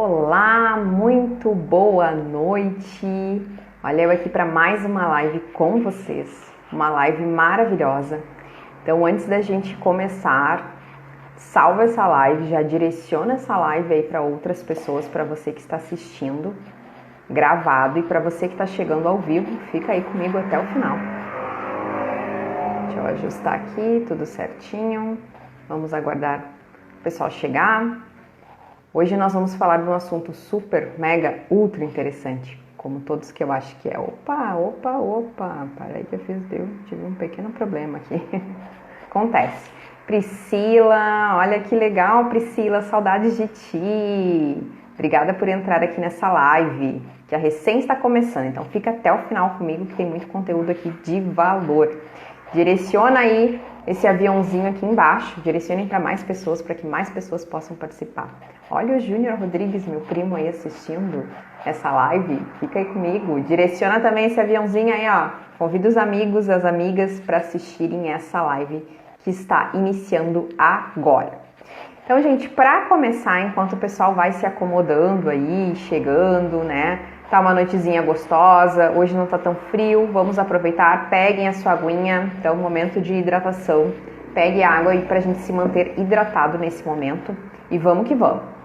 Olá, muito boa noite. Olha eu aqui para mais uma live com vocês, uma live maravilhosa. Então, antes da gente começar, salva essa live, já direciona essa live aí para outras pessoas, para você que está assistindo gravado e para você que está chegando ao vivo, fica aí comigo até o final. Deixa eu ajustar aqui, tudo certinho. Vamos aguardar o pessoal chegar. Hoje nós vamos falar de um assunto super, mega, ultra interessante, como todos que eu acho que é. Opa, para aí que eu tive um pequeno problema aqui. Acontece. Priscila, olha que legal, Priscila, saudades de ti. Obrigada por entrar aqui nessa live, que a recém está começando, então fica até o final comigo que tem muito conteúdo aqui de valor. Direciona aí esse aviãozinho aqui embaixo, direcionem para mais pessoas, para que mais pessoas possam participar. Olha o Júnior Rodrigues, meu primo aí assistindo essa live, fica aí comigo. Direciona também esse aviãozinho aí, ó. Convida os amigos, as amigas para assistirem essa live que está iniciando agora. Então, gente, para começar, enquanto o pessoal vai se acomodando aí, chegando, né? Tá uma noitezinha gostosa, hoje não tá tão frio, vamos aproveitar, peguem a sua aguinha, então momento de hidratação, pegue água aí pra gente se manter hidratado nesse momento e vamos que vamos.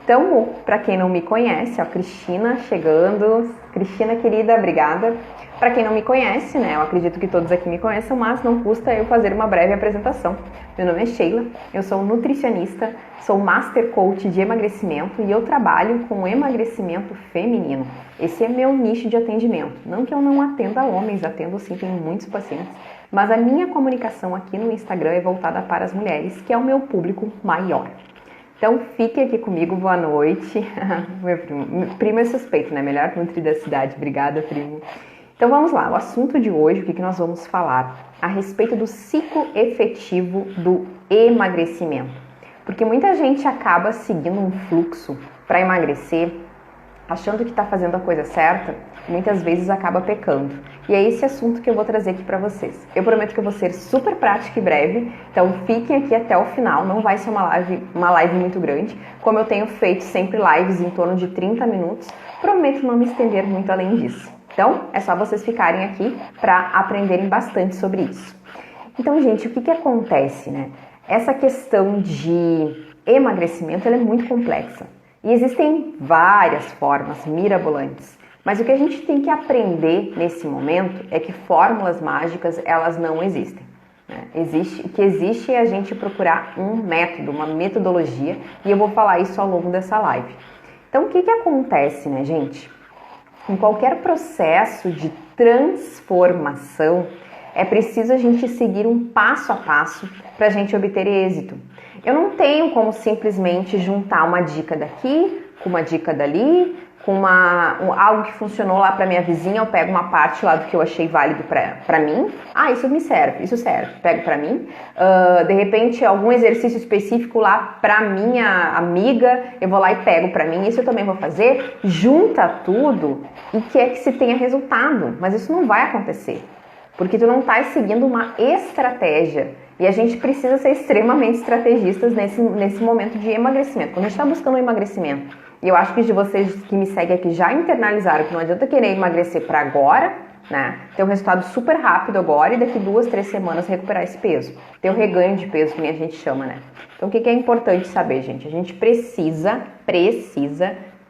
Então, para quem não me conhece, ó, Cristina chegando, Cristina querida, obrigada. Para quem não me conhece, né, eu acredito que todos aqui me conheçam, mas não custa eu fazer uma breve apresentação. Meu nome é Sheila, eu sou nutricionista, sou Master Coach de emagrecimento e eu trabalho com emagrecimento feminino. Esse é meu nicho de atendimento. Não que eu não atenda homens, atendo sim, tenho muitos pacientes, mas a minha comunicação aqui no Instagram é voltada para as mulheres, que é o meu público maior. Então, fique aqui comigo, boa noite. Meu primo é suspeito, né? Melhor nutri da cidade. Obrigada, primo. Então, vamos lá. O assunto de hoje, o que nós vamos falar? A respeito do ciclo efetivo do emagrecimento. Porque muita gente acaba seguindo um fluxo para emagrecer, achando que está fazendo a coisa certa, muitas vezes acaba pecando. E é esse assunto que eu vou trazer aqui para vocês. Eu prometo que eu vou ser super prática e breve, então fiquem aqui até o final, não vai ser uma live muito grande, como eu tenho feito sempre lives em torno de 30 minutos, prometo não me estender muito além disso. Então, é só vocês ficarem aqui para aprenderem bastante sobre isso. Então, gente, o que acontece, né? Essa questão de emagrecimento, ela é muito complexa. E existem várias formas mirabolantes, mas o que a gente tem que aprender nesse momento é que fórmulas mágicas, elas não existem. Né? O que existe é a gente procurar um método, uma metodologia, e eu vou falar isso ao longo dessa live. Então, o que acontece, né, gente? Em qualquer processo de transformação, é preciso a gente seguir um passo a passo para a gente obter êxito. Eu não tenho como simplesmente juntar uma dica daqui, com uma dica dali, com algo que funcionou lá para minha vizinha, eu pego uma parte lá do que eu achei válido para mim. Ah, isso me serve, isso serve, pego para mim. De repente, algum exercício específico lá para minha amiga, eu vou lá e pego para mim, isso eu também vou fazer. Junta tudo e quer que se tenha resultado, mas isso não vai acontecer. Porque tu não está seguindo uma estratégia. E a gente precisa ser extremamente estrategistas nesse momento de emagrecimento. Quando a gente está buscando um emagrecimento, e eu acho que de vocês que me seguem aqui já internalizaram que não adianta querer emagrecer para agora, né? Ter um resultado super rápido agora e daqui 2, 3 semanas recuperar esse peso. Ter o reganho de peso, que a gente chama, né? Então, o que é importante saber, gente? A gente precisa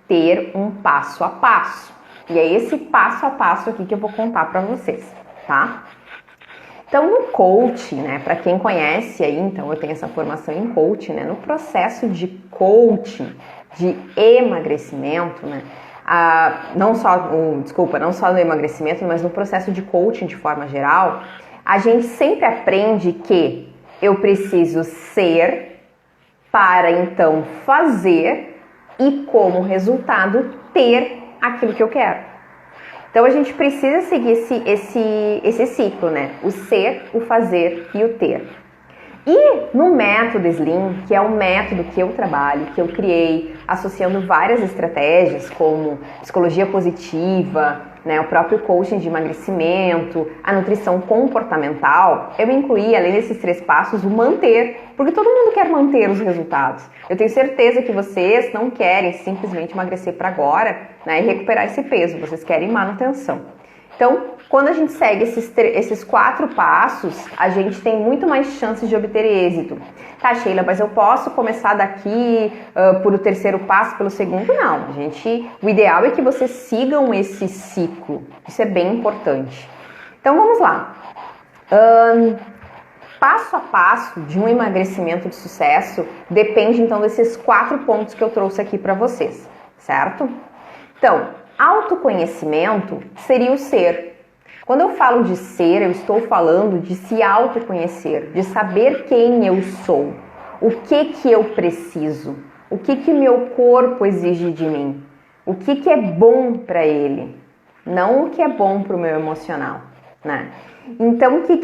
ter um passo a passo. E é esse passo a passo aqui que eu vou contar para vocês. Tá? Então, no coaching, né, para quem conhece aí, então eu tenho essa formação em coaching, né, no processo de coaching, de emagrecimento, né, não só no emagrecimento, mas no processo de coaching de forma geral, a gente sempre aprende que eu preciso ser para então fazer e como resultado ter aquilo que eu quero. Então, a gente precisa seguir esse ciclo, né? O ser, o fazer e o ter. E no método Slim, que é um método que eu trabalho, que eu criei, associando várias estratégias como psicologia positiva, né, o próprio coaching de emagrecimento, a nutrição comportamental, eu incluí, além desses 3 passos, o manter, porque todo mundo quer manter os resultados. Eu tenho certeza que vocês não querem simplesmente emagrecer para agora, né, e recuperar esse peso, vocês querem manutenção. Então, quando a gente segue esses 4 passos, a gente tem muito mais chances de obter êxito. Tá, Sheila, mas eu posso começar daqui por o 3º passo, pelo 2º? Não, o ideal é que vocês sigam esse ciclo. Isso é bem importante. Então, vamos lá. Passo a passo de um emagrecimento de sucesso depende, então, desses 4 pontos que eu trouxe aqui para vocês, certo? Então, autoconhecimento seria o ser. Quando eu falo de ser, eu estou falando de se autoconhecer, de saber quem eu sou, o que eu preciso, o que meu corpo exige de mim, o que é bom para ele, não o que é bom para o meu emocional, né? Então, o que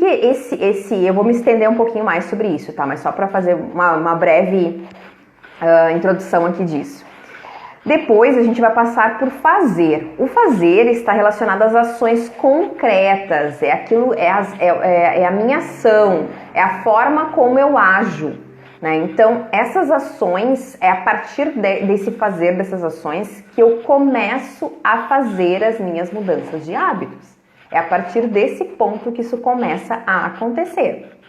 eu vou me estender um pouquinho mais sobre isso, tá? Mas só para fazer uma breve introdução aqui disso. Depois a gente vai passar por fazer. O fazer está relacionado às ações concretas, é a minha ação, é a forma como eu ajo, né? Então, essas ações, é a partir desse fazer dessas ações que eu começo a fazer as minhas mudanças de hábitos. É a partir desse ponto que isso começa a acontecer.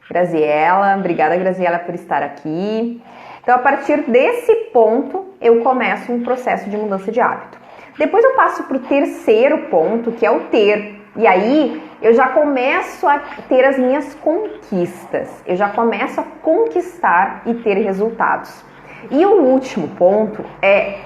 Graziela, obrigada Graziela por estar aqui. Então, a partir desse ponto, eu começo um processo de mudança de hábito. Depois eu passo para o 3º ponto, que é o ter. E aí, eu já começo a ter as minhas conquistas. Eu já começo a conquistar e ter resultados. E o último ponto é,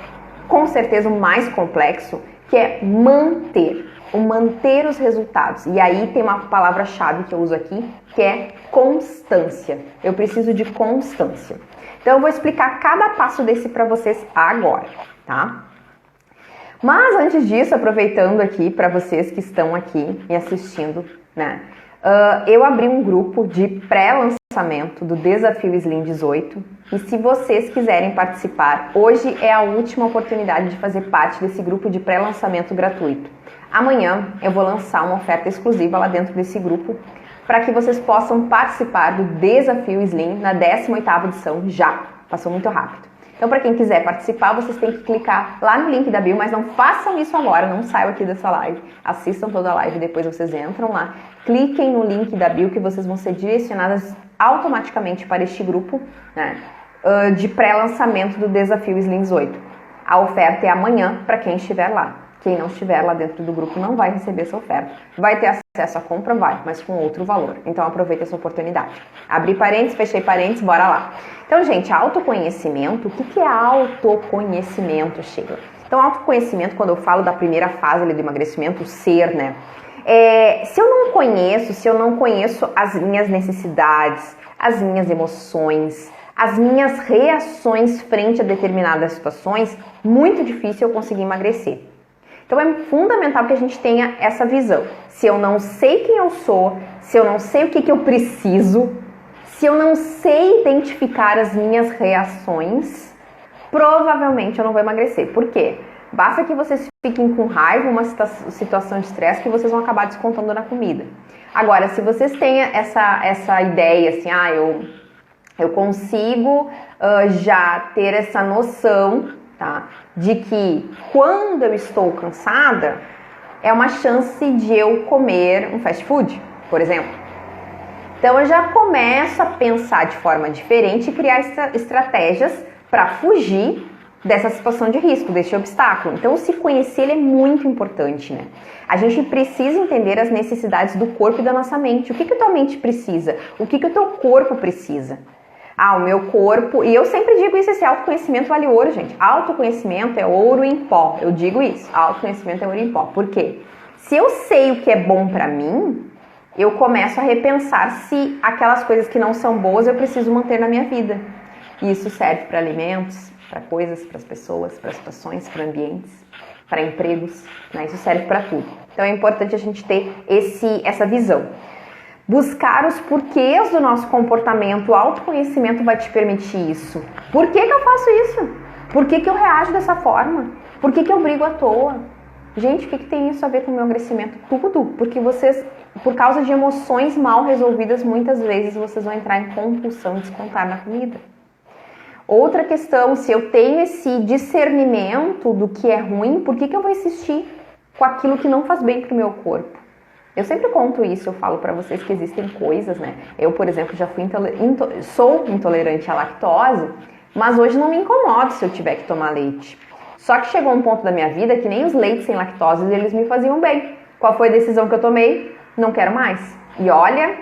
com certeza, o mais complexo, que é manter. O manter os resultados. E aí tem uma palavra-chave que eu uso aqui, que é constância. Eu preciso de constância. Então, eu vou explicar cada passo desse para vocês agora, tá? Mas antes disso, aproveitando aqui para vocês que estão aqui me assistindo, né? Eu abri um grupo de pré-lançamento do Desafio Slim 18 e se vocês quiserem participar, hoje é a última oportunidade de fazer parte desse grupo de pré-lançamento gratuito. Amanhã eu vou lançar uma oferta exclusiva lá dentro desse grupo para que vocês possam participar do Desafio Slim na 18ª edição já. Passou muito rápido. Então, para quem quiser participar, vocês têm que clicar lá no link da bio, mas não façam isso agora, não saiam aqui dessa live. Assistam toda a live, depois vocês entram lá. Cliquem no link da bio que vocês vão ser direcionadas automaticamente para este grupo, né, de pré-lançamento do Desafio Slim 18. A oferta é amanhã para quem estiver lá. Quem não estiver lá dentro do grupo não vai receber essa oferta. Vai ter acesso à compra? Vai, mas com outro valor. Então aproveita essa oportunidade. Abri parênteses, fechei parênteses, bora lá. Então, gente, autoconhecimento, o que é autoconhecimento, Sheila? Então, autoconhecimento, quando eu falo da primeira fase ali do emagrecimento, o ser, né? Se eu não conheço as minhas necessidades, as minhas emoções, as minhas reações frente a determinadas situações, muito difícil eu conseguir emagrecer. Então é fundamental que a gente tenha essa visão. Se eu não sei quem eu sou, se eu não sei o que eu preciso, se eu não sei identificar as minhas reações, provavelmente eu não vou emagrecer. Por quê? Basta que vocês fiquem com raiva, uma situação de estresse, que vocês vão acabar descontando na comida. Agora, se vocês têm essa ideia assim, eu consigo já ter essa noção, tá, de que quando eu estou cansada, é uma chance de eu comer um fast food, por exemplo. Então eu já começo a pensar de forma diferente e criar estratégias para fugir dessa situação de risco, desse obstáculo. Então se conhecer ele é muito importante, né? A gente precisa entender as necessidades do corpo e da nossa mente. O que a tua mente precisa? O que o teu corpo precisa? O meu corpo, e eu sempre digo isso, esse autoconhecimento vale ouro, gente. Autoconhecimento é ouro em pó, eu digo isso, autoconhecimento é ouro em pó. Por quê? Se eu sei o que é bom pra mim, eu começo a repensar se aquelas coisas que não são boas eu preciso manter na minha vida. E isso serve para alimentos, para coisas, para as pessoas, para situações, para ambientes, para empregos, né? Isso serve para tudo. Então é importante a gente ter essa visão. Buscar os porquês do nosso comportamento. O autoconhecimento vai te permitir isso. Por que eu faço isso? Por que eu reajo dessa forma? Por que eu brigo à toa? Gente, o que tem isso a ver com o meu crescimento? Tudo. Porque vocês, por causa de emoções mal resolvidas, muitas vezes vocês vão entrar em compulsão de descontar na comida. Outra questão, se eu tenho esse discernimento do que é ruim, por que eu vou insistir com aquilo que não faz bem pro meu corpo? Eu sempre conto isso, eu falo pra vocês que existem coisas, né? Eu, por exemplo, já sou intolerante à lactose, mas hoje não me incomodo se eu tiver que tomar leite. Só que chegou um ponto da minha vida que nem os leites sem lactose, eles me faziam bem. Qual foi a decisão que eu tomei? Não quero mais. E olha,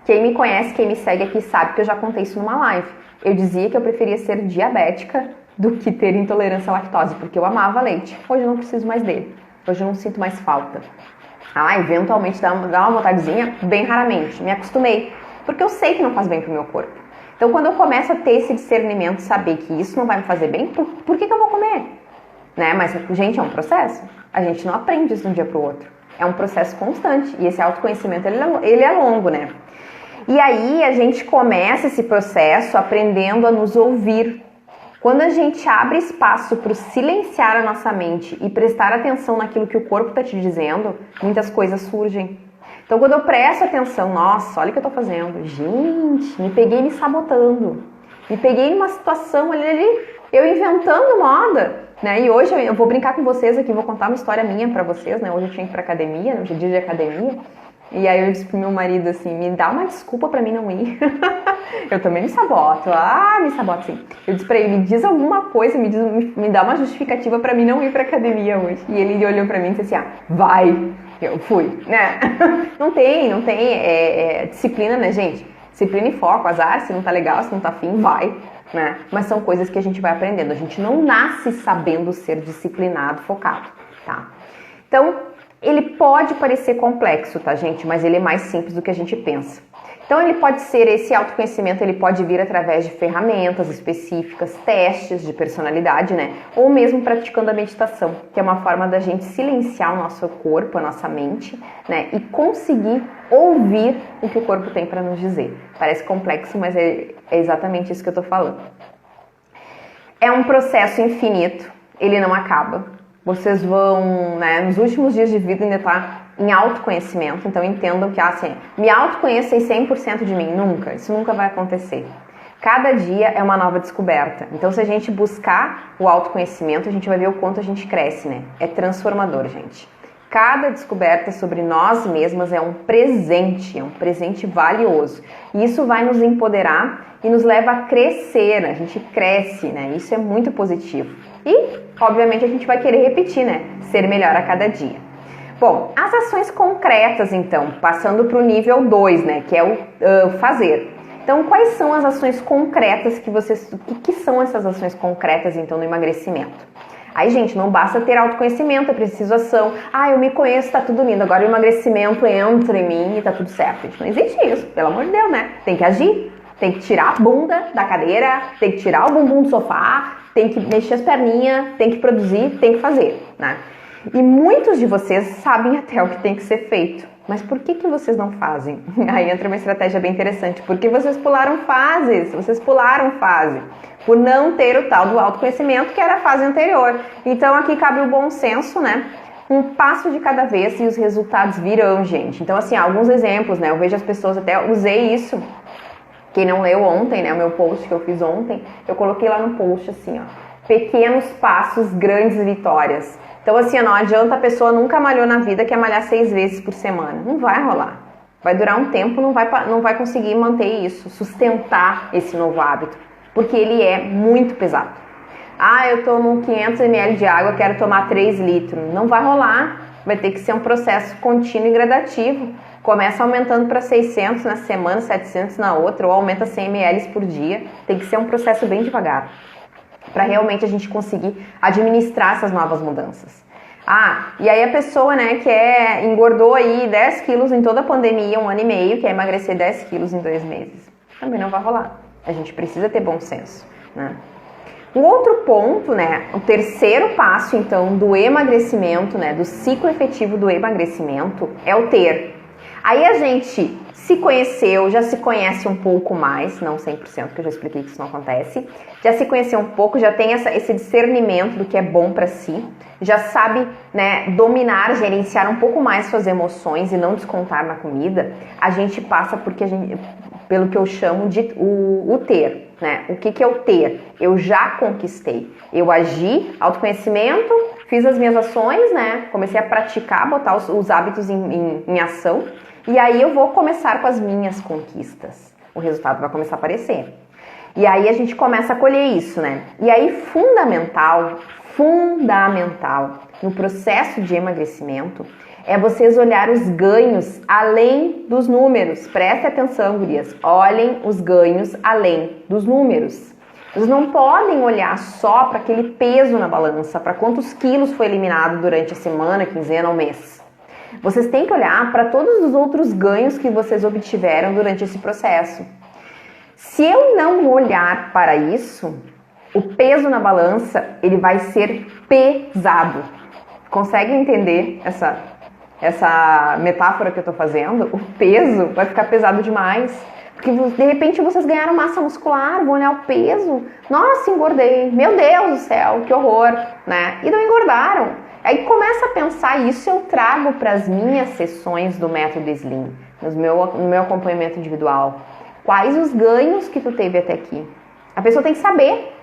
quem me conhece, quem me segue aqui sabe que eu já contei isso numa live. Eu dizia que eu preferia ser diabética do que ter intolerância à lactose, porque eu amava leite. Hoje eu não preciso mais dele. Hoje eu não sinto mais falta. Eventualmente dá uma vontadezinha, bem raramente. Me acostumei, porque eu sei que não faz bem pro meu corpo. Então, quando eu começo a ter esse discernimento, saber que isso não vai me fazer bem, por que eu vou comer? Né? Mas, gente, é um processo. A gente não aprende isso de um dia pro outro. É um processo constante. E esse autoconhecimento, ele é longo, né? E aí, a gente começa esse processo aprendendo a nos ouvir. Quando a gente abre espaço para silenciar a nossa mente e prestar atenção naquilo que o corpo está te dizendo, muitas coisas surgem. Então, quando eu presto atenção, nossa, olha o que eu estou fazendo. Gente, me peguei me sabotando. Me peguei numa situação ali, eu inventando moda, né? E hoje eu vou brincar com vocês aqui, vou contar uma história minha para vocês, né? Hoje eu tinha que ir pra academia, hoje é dia de academia. E aí eu disse pro meu marido assim, me dá uma desculpa pra mim não ir. Eu também me saboto. Me saboto sim. Eu disse pra ele, me diz alguma coisa, me dá uma justificativa pra mim não ir pra academia hoje. E ele olhou pra mim e disse assim, vai. Eu fui, né? Não tem disciplina, né, gente? Disciplina e foco, azar, se não tá legal, se não tá afim, vai, né? Mas são coisas que a gente vai aprendendo. A gente não nasce sabendo ser disciplinado, focado, tá? Então, ele pode parecer complexo, tá, gente? Mas ele é mais simples do que a gente pensa. Então, ele pode ser, esse autoconhecimento, ele pode vir através de ferramentas específicas, testes de personalidade, né? Ou mesmo praticando a meditação, que é uma forma da gente silenciar o nosso corpo, a nossa mente, né? E conseguir ouvir o que o corpo tem para nos dizer. Parece complexo, mas é exatamente isso que eu tô falando. É um processo infinito, ele não acaba. Vocês vão, né, nos últimos dias de vida ainda tá em autoconhecimento, então entendam que assim, me autoconheço em 100% de mim, nunca, isso nunca vai acontecer. Cada dia é uma nova descoberta, então se a gente buscar o autoconhecimento, a gente vai ver o quanto a gente cresce, né? É transformador, gente. Cada descoberta sobre nós mesmas é um presente valioso. E isso vai nos empoderar e nos leva a crescer, a gente cresce, né? Isso é muito positivo. E, obviamente, a gente vai querer repetir, né? Ser melhor a cada dia. Bom, as ações concretas, então, passando para o nível 2, né? Que é o fazer. Então, quais são as ações concretas que vocês... O que são essas ações concretas, então, no emagrecimento? Aí, gente, não basta ter autoconhecimento, é preciso ação. Eu me conheço, tá tudo lindo. Agora o emagrecimento entra em mim e tá tudo certo. Gente, não existe isso, pelo amor de Deus, né? Tem que agir, tem que tirar a bunda da cadeira, tem que tirar o bumbum do sofá, tem que mexer as perninhas, tem que produzir, tem que fazer, né? E muitos de vocês sabem até o que tem que ser feito. Mas por que vocês não fazem? Aí entra uma estratégia bem interessante. Porque vocês pularam fases, por não ter o tal do autoconhecimento que era a fase anterior. Então aqui cabe o bom senso, né? Um passo de cada vez e os resultados virão, gente. Então assim, alguns exemplos, né? Eu vejo as pessoas, até usei isso. Quem não leu ontem, né? O meu post que eu fiz ontem, eu coloquei lá no post assim, ó. Pequenos passos, grandes vitórias. Então assim, não adianta a pessoa nunca malhou na vida, quer malhar 6 vezes por semana. Não vai rolar. Vai durar um tempo, não vai conseguir manter isso, sustentar esse novo hábito. Porque ele é muito pesado. Eu tomo 500 ml de água, quero tomar 3 litros. Não vai rolar. Vai ter que ser um processo contínuo e gradativo. Começa aumentando para 600 na semana, 700 na outra, ou aumenta 100 ml por dia. Tem que ser um processo bem devagar, para realmente a gente conseguir administrar essas novas mudanças. E aí a pessoa, né, que engordou aí 10 quilos em toda a pandemia, 1 ano e meio, quer emagrecer 10 quilos em 2 meses. Também não vai rolar. A gente precisa ter bom senso, né? O outro ponto, né, o terceiro passo, então, do emagrecimento, né, do ciclo efetivo do emagrecimento, é o ter. Aí a gente se conheceu, já se conhece um pouco mais, não 100%, que eu já expliquei que isso não acontece, já se conheceu um pouco, já tem esse discernimento do que é bom para si, já sabe, né, dominar, gerenciar um pouco mais suas emoções e não descontar na comida, a gente passa pelo que eu chamo de o ter, né? O que é o ter? Eu já conquistei, eu agi, autoconhecimento, fiz as minhas ações, né? Comecei a praticar, botar os hábitos em ação, e aí eu vou começar com as minhas conquistas. O resultado vai começar a aparecer. E aí a gente começa a colher isso, né? E aí fundamental no processo de emagrecimento é vocês olhar os ganhos além dos números. Prestem atenção, gurias. Olhem os ganhos além dos números. Vocês não podem olhar só para aquele peso na balança, para quantos quilos foi eliminado durante a semana, quinzena ou mês. Vocês têm que olhar para todos os outros ganhos que vocês obtiveram durante esse processo. Se eu não olhar para isso, o peso na balança, ele vai ser pesado. Consegue entender essa metáfora que eu tô fazendo? O peso vai ficar pesado demais. Porque de repente vocês ganharam massa muscular, vão olhar o peso. Nossa, engordei. Meu Deus do céu, que horror, né? E não engordaram. Aí começa a pensar, isso eu trago para as minhas sessões do método Slim, no meu acompanhamento individual. Quais os ganhos que tu teve até aqui? A pessoa tem que saber.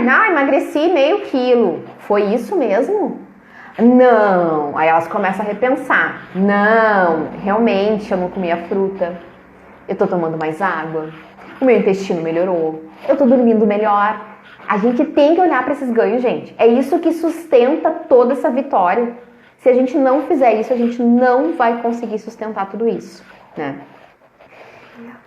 Não, emagreci meio quilo. Foi isso mesmo? Não. Aí elas começam a repensar. Não, realmente eu não comia fruta. Eu tô tomando mais água. O meu intestino melhorou. Eu tô dormindo melhor. A gente tem que olhar para esses ganhos, gente. É isso que sustenta toda essa vitória. Se a gente não fizer isso, a gente não vai conseguir sustentar tudo isso, né?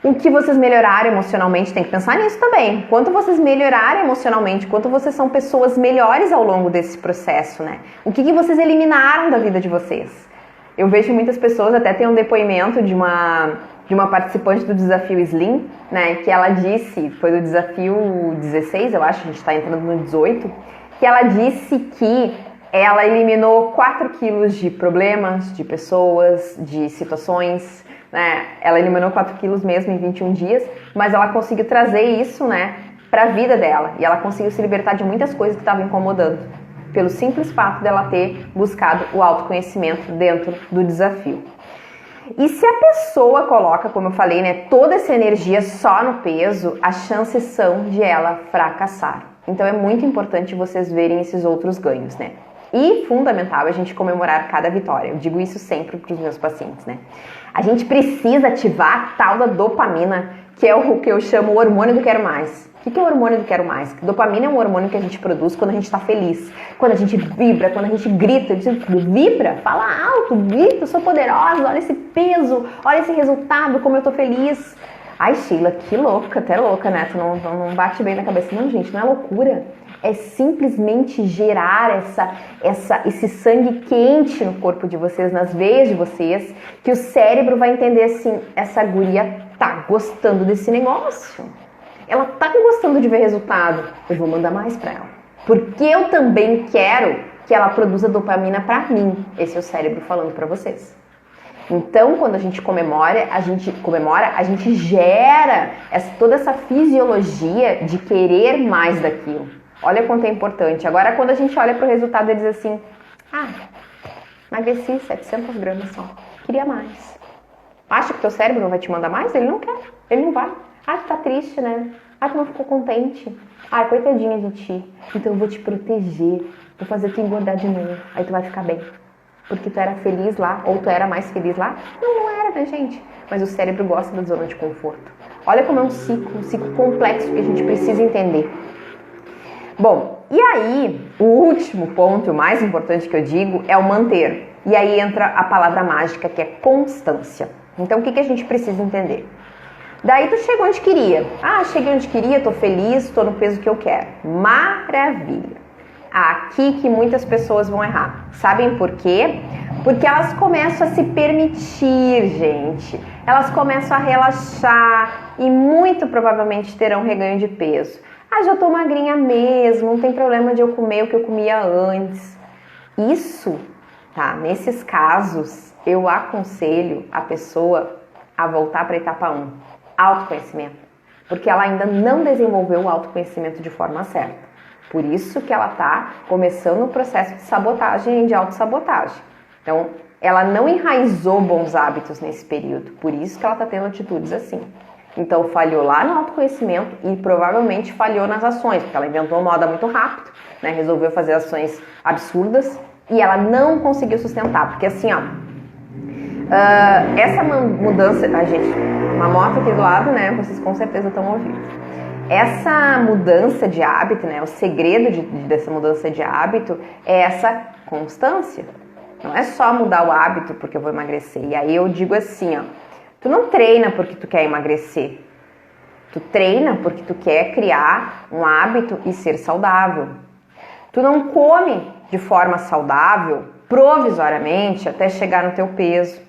O que vocês melhorarem emocionalmente, tem que pensar nisso também. Quanto vocês melhorarem emocionalmente, quanto vocês são pessoas melhores ao longo desse processo, né? O que vocês eliminaram da vida de vocês? Eu vejo muitas pessoas, até tem um depoimento de uma participante do desafio Slim, né? Que ela disse, foi do desafio 16, eu acho, a gente está entrando no 18, que ela disse que ela eliminou 4 quilos de problemas, de pessoas, de situações, né? Ela eliminou 4 quilos mesmo em 21 dias, mas ela conseguiu trazer isso, né, para a vida dela. E ela conseguiu se libertar de muitas coisas que estavam incomodando, pelo simples fato dela ter buscado o autoconhecimento dentro do desafio. E se a pessoa coloca, como eu falei, né, toda essa energia só no peso, as chances são de ela fracassar. Então é muito importante vocês verem esses outros ganhos, né? E fundamental a gente comemorar cada vitória. Eu digo isso sempre para os meus pacientes, né? A gente precisa ativar a tal da dopamina, que é o que eu chamo o hormônio do quero mais. O que é o hormônio do quero mais? Dopamina é um hormônio que a gente produz quando a gente está feliz, quando a gente vibra, quando a gente grita, vibra, fala alto, grita, eu sou poderosa, olha esse peso, olha esse resultado, como eu tô feliz. Ai, Sheila, que louca, até louca, né? Tu não bate bem na cabeça. Não, gente, não é loucura. É simplesmente gerar esse sangue quente no corpo de vocês, nas veias de vocês, que o cérebro vai entender assim, essa guria tá gostando desse negócio. Ela tá gostando de ver resultado. Eu vou mandar mais pra ela. Porque eu também quero que ela produza dopamina pra mim. Esse é o cérebro falando pra vocês. Então, quando a gente comemora, a gente gera toda essa fisiologia de querer mais daquilo. Olha quanto é importante. Agora, quando a gente olha para o resultado e diz assim, emagreci 700 gramas só, queria mais. Acha que teu cérebro não vai te mandar mais? Ele não quer, ele não vai. Tu tá triste, né? Tu não ficou contente. Coitadinha de ti. Então eu vou te proteger, vou fazer tu engordar de novo. Aí tu vai ficar bem. Porque tu era feliz lá, ou tu era mais feliz lá? Não era, né, gente? Mas o cérebro gosta da zona de conforto. Olha como é um ciclo complexo que a gente precisa entender. Bom, e aí, o último ponto, o mais importante que eu digo, é o manter. E aí entra a palavra mágica, que é constância. Então, o que a gente precisa entender? Daí tu chegou onde queria. Cheguei onde queria, tô feliz, tô no peso que eu quero. Maravilha! Aqui que muitas pessoas vão errar. Sabem por quê? Porque elas começam a se permitir, gente. Elas começam a relaxar e muito provavelmente terão reganho de peso. Já tô magrinha mesmo, não tem problema de eu comer o que eu comia antes. Isso, tá? Nesses casos, eu aconselho a pessoa a voltar para a etapa 1, autoconhecimento, porque ela ainda não desenvolveu o autoconhecimento de forma certa. Por isso que ela está começando o processo de sabotagem e de autossabotagem. Então, ela não enraizou bons hábitos nesse período, por isso que ela está tendo atitudes assim. Então, falhou lá no autoconhecimento e provavelmente falhou nas ações, porque ela inventou moda muito rápido, né? Resolveu fazer ações absurdas e ela não conseguiu sustentar, porque assim, ó, essa mudança, gente, uma moto aqui do lado, né? Vocês com certeza estão ouvindo. Essa mudança de hábito, né? O segredo dessa mudança de hábito é essa constância. Não é só mudar o hábito porque eu vou emagrecer. E aí eu digo assim, ó, tu não treina porque tu quer emagrecer. Tu treina porque tu quer criar um hábito e ser saudável. Tu não come de forma saudável provisoriamente até chegar no teu peso.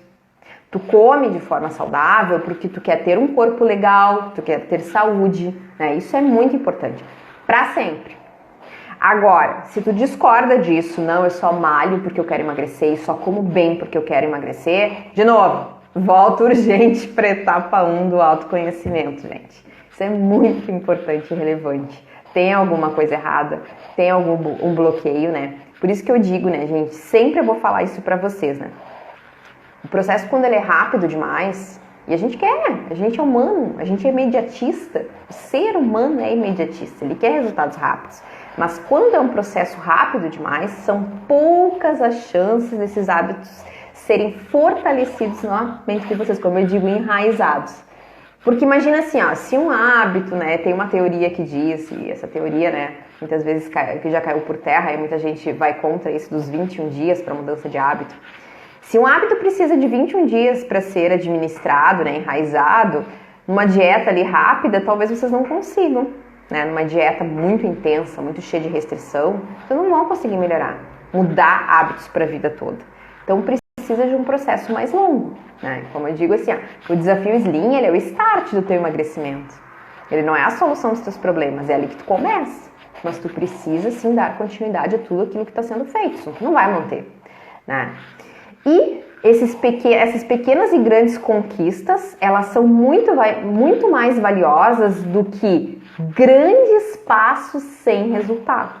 Tu come de forma saudável porque tu quer ter um corpo legal, tu quer ter saúde, né? Isso é muito importante, pra sempre. Agora, se tu discorda disso, não, eu só malho porque eu quero emagrecer e só como bem porque eu quero emagrecer, de novo, volta urgente pra etapa 1 do autoconhecimento, gente. Isso é muito importante e relevante. Tem alguma coisa errada, tem algum bloqueio, né? Por isso que eu digo, né, gente, sempre eu vou falar isso pra vocês, né? O processo, quando ele é rápido demais, e a gente é humano, a gente é imediatista, o ser humano é imediatista, ele quer resultados rápidos. Mas quando é um processo rápido demais, são poucas as chances desses hábitos serem fortalecidos na mente de vocês, como eu digo, enraizados. Porque imagina assim, ó, se um hábito, né, tem uma teoria que diz, e essa teoria, né, muitas vezes que já caiu por terra, e muita gente vai contra isso dos 21 dias para mudança de hábito. Se um hábito precisa de 21 dias para ser administrado, né, enraizado, numa dieta ali rápida, talvez vocês não consigam, né, numa dieta muito intensa, muito cheia de restrição, vocês não vão conseguir melhorar, mudar hábitos para a vida toda. Então precisa de um processo mais longo, né? Como eu digo assim, ó, o desafio Slim, ele é o start do teu emagrecimento. Ele não é a solução dos teus problemas, é ali que tu começa. Mas tu precisa sim dar continuidade a tudo aquilo que está sendo feito, senão tu não vai manter, né? E essas pequenas e grandes conquistas, elas são muito mais valiosas do que grandes passos sem resultado.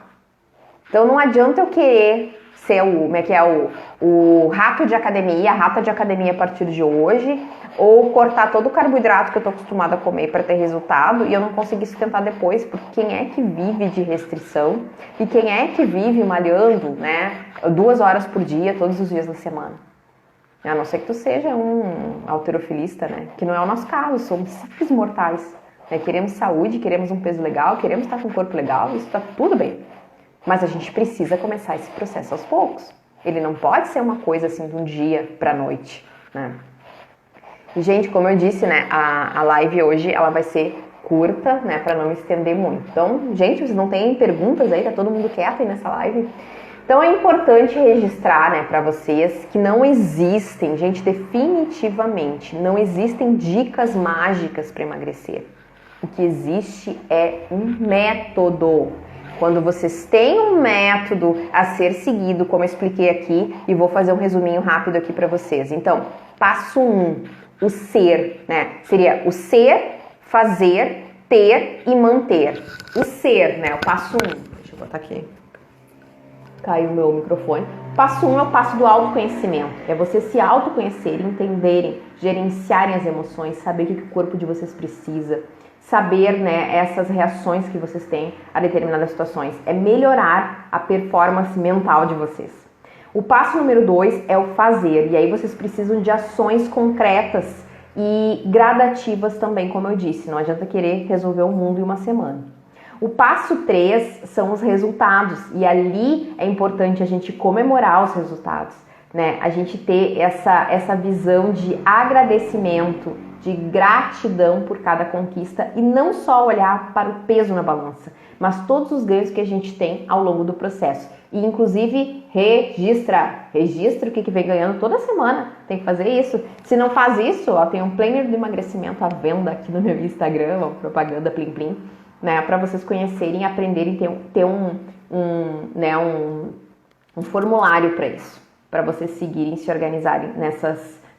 Então não adianta eu querer ser o rato de academia, a rata de academia a partir de hoje, ou cortar todo o carboidrato que eu estou acostumada a comer para ter resultado e eu não conseguir sustentar depois, porque quem é que vive de restrição e quem é que vive malhando, né, 2 horas por dia, todos os dias da semana? A não ser que tu seja um halterofilista, né, que não é o nosso caso, somos simples mortais, né? Queremos saúde, queremos um peso legal, queremos estar com um corpo legal, isso está tudo bem. Mas a gente precisa começar esse processo aos poucos. Ele não pode ser uma coisa assim de um dia para a noite, né? E, gente, como eu disse, né, a live hoje ela vai ser curta, né, para não me estender muito. Então, gente, vocês não têm perguntas aí? Tá todo mundo quieto aí nessa live? Então, é importante registrar, né, para vocês que não existem, gente, definitivamente, não existem dicas mágicas para emagrecer. O que existe é um método. Quando vocês têm um método a ser seguido, como eu expliquei aqui, e vou fazer um resuminho rápido aqui para vocês. Então, passo 1, o ser, né? Seria o ser, fazer, ter e manter. O ser, né? O passo 1. Deixa eu botar aqui. Caiu o meu microfone. Passo 1 é o passo do autoconhecimento. É vocês se autoconhecerem, entenderem, gerenciarem as emoções, saber o que o corpo de vocês precisa. Saber, né, essas reações que vocês têm a determinadas situações. É melhorar a performance mental de vocês. O passo número 2 é o fazer. E aí vocês precisam de ações concretas e gradativas também, como eu disse. Não adianta querer resolver o mundo em uma semana. O passo 3 são os resultados. E ali é importante a gente comemorar os resultados, né? A gente ter essa visão de agradecimento, de gratidão por cada conquista e não só olhar para o peso na balança, mas todos os ganhos que a gente tem ao longo do processo. E inclusive registra o que vem ganhando toda semana, tem que fazer isso. Se não faz isso, ó, tem um planner de emagrecimento à venda aqui no meu Instagram, ó, propaganda plim plim, né, para vocês conhecerem e aprenderem, ter um formulário para isso, para vocês seguirem, se organizarem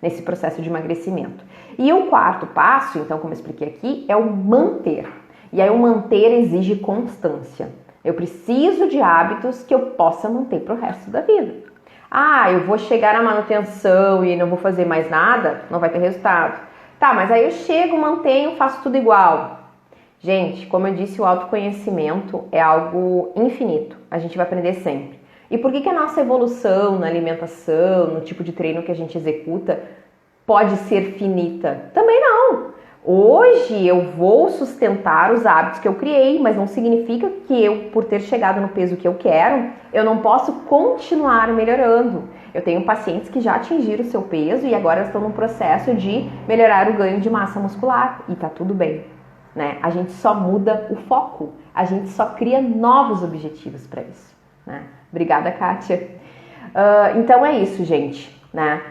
nesse processo de emagrecimento. E o quarto passo, então, como eu expliquei aqui, é o manter. E aí o manter exige constância. Eu preciso de hábitos que eu possa manter para o resto da vida. Ah, eu vou chegar na manutenção e não vou fazer mais nada, não vai ter resultado. Tá, mas aí eu chego, mantenho, faço tudo igual. Gente, como eu disse, o autoconhecimento é algo infinito. A gente vai aprender sempre. E por que a nossa evolução na alimentação, no tipo de treino que a gente executa, pode ser finita? Também não. Hoje eu vou sustentar os hábitos que eu criei, mas não significa que eu, por ter chegado no peso que eu quero, eu não posso continuar melhorando. Eu tenho pacientes que já atingiram o seu peso e agora estão no processo de melhorar o ganho de massa muscular e tá tudo bem, né? A gente só muda o foco, a gente só cria novos objetivos para isso, né? Obrigada, Kátia. Então é isso, gente, né?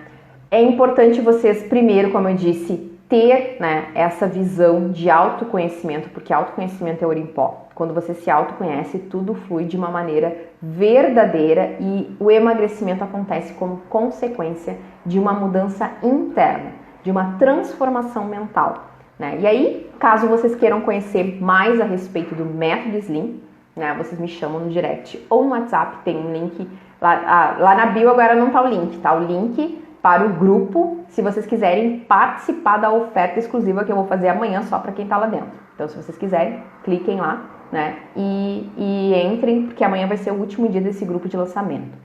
É importante vocês, primeiro, como eu disse, ter, né, essa visão de autoconhecimento, porque autoconhecimento é ouro em pó. Quando você se autoconhece, tudo flui de uma maneira verdadeira e o emagrecimento acontece como consequência de uma mudança interna, de uma transformação mental, né? E aí, caso vocês queiram conhecer mais a respeito do método Slim, né, vocês me chamam no direct ou no WhatsApp, tem um link lá na bio, agora não tá o link, tá? O link para o grupo, se vocês quiserem participar da oferta exclusiva que eu vou fazer amanhã só para quem está lá dentro. Então, se vocês quiserem, cliquem lá, né, e entrem, porque amanhã vai ser o último dia desse grupo de lançamento.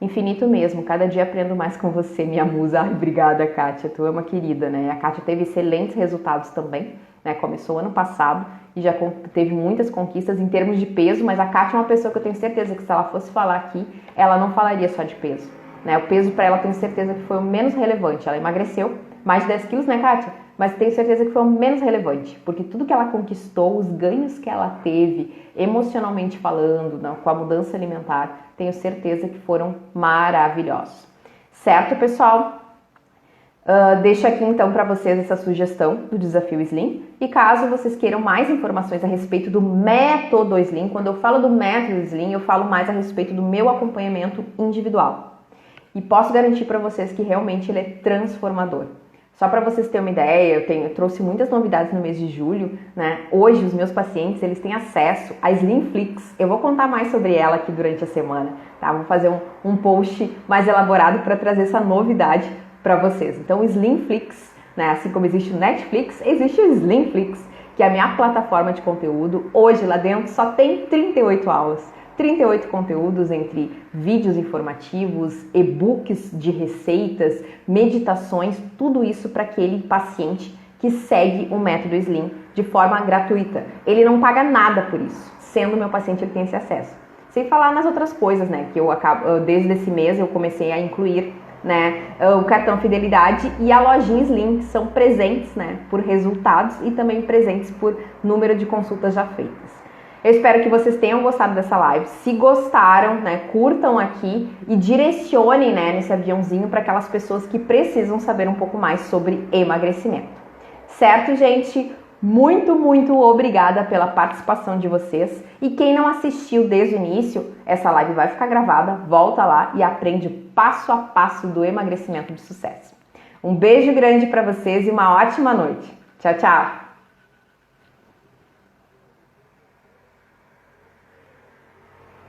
Infinito mesmo, cada dia aprendo mais com você, minha musa. Ai, obrigada, Kátia, tu é uma querida, né? A Kátia teve excelentes resultados também, né? Começou ano passado e já teve muitas conquistas em termos de peso, mas a Kátia é uma pessoa que eu tenho certeza que se ela fosse falar aqui, ela não falaria só de peso. Né, o peso para ela, tenho certeza que foi o menos relevante. Ela emagreceu mais de 10 quilos, né, Kátia? Mas tenho certeza que foi o menos relevante, porque tudo que ela conquistou, os ganhos que ela teve, emocionalmente falando, né, com a mudança alimentar, tenho certeza que foram maravilhosos. Certo, pessoal? Deixo aqui então para vocês essa sugestão do desafio Slim. E caso vocês queiram mais informações a respeito do método Slim, quando eu falo do método Slim, eu falo mais a respeito do meu acompanhamento individual. E posso garantir para vocês que realmente ele é transformador. Só para vocês terem uma ideia, eu trouxe muitas novidades no mês de julho, né? Hoje os meus pacientes, eles têm acesso à Slimflix. Eu vou contar mais sobre ela aqui durante a semana, tá? Vou fazer um post mais elaborado para trazer essa novidade para vocês. Então o Slimflix, né? Assim como existe o Netflix, existe o Slimflix, que é a minha plataforma de conteúdo. Hoje lá dentro só tem 38 aulas. 38 conteúdos entre vídeos informativos, e-books de receitas, meditações, tudo isso para aquele paciente que segue o método Slim de forma gratuita. Ele não paga nada por isso, sendo meu paciente ele tem esse acesso. Sem falar nas outras coisas, né, que desde esse mês eu comecei a incluir, né, o cartão fidelidade e a lojinha Slim, que são presentes, né, por resultados e também presentes por número de consultas já feitas. Eu espero que vocês tenham gostado dessa live. Se gostaram, né, curtam aqui e direcionem, né, nesse aviãozinho para aquelas pessoas que precisam saber um pouco mais sobre emagrecimento. Certo, gente? Muito, muito obrigada pela participação de vocês. E quem não assistiu desde o início, essa live vai ficar gravada, volta lá e aprende passo a passo do emagrecimento de sucesso. Um beijo grande para vocês e uma ótima noite. Tchau, tchau!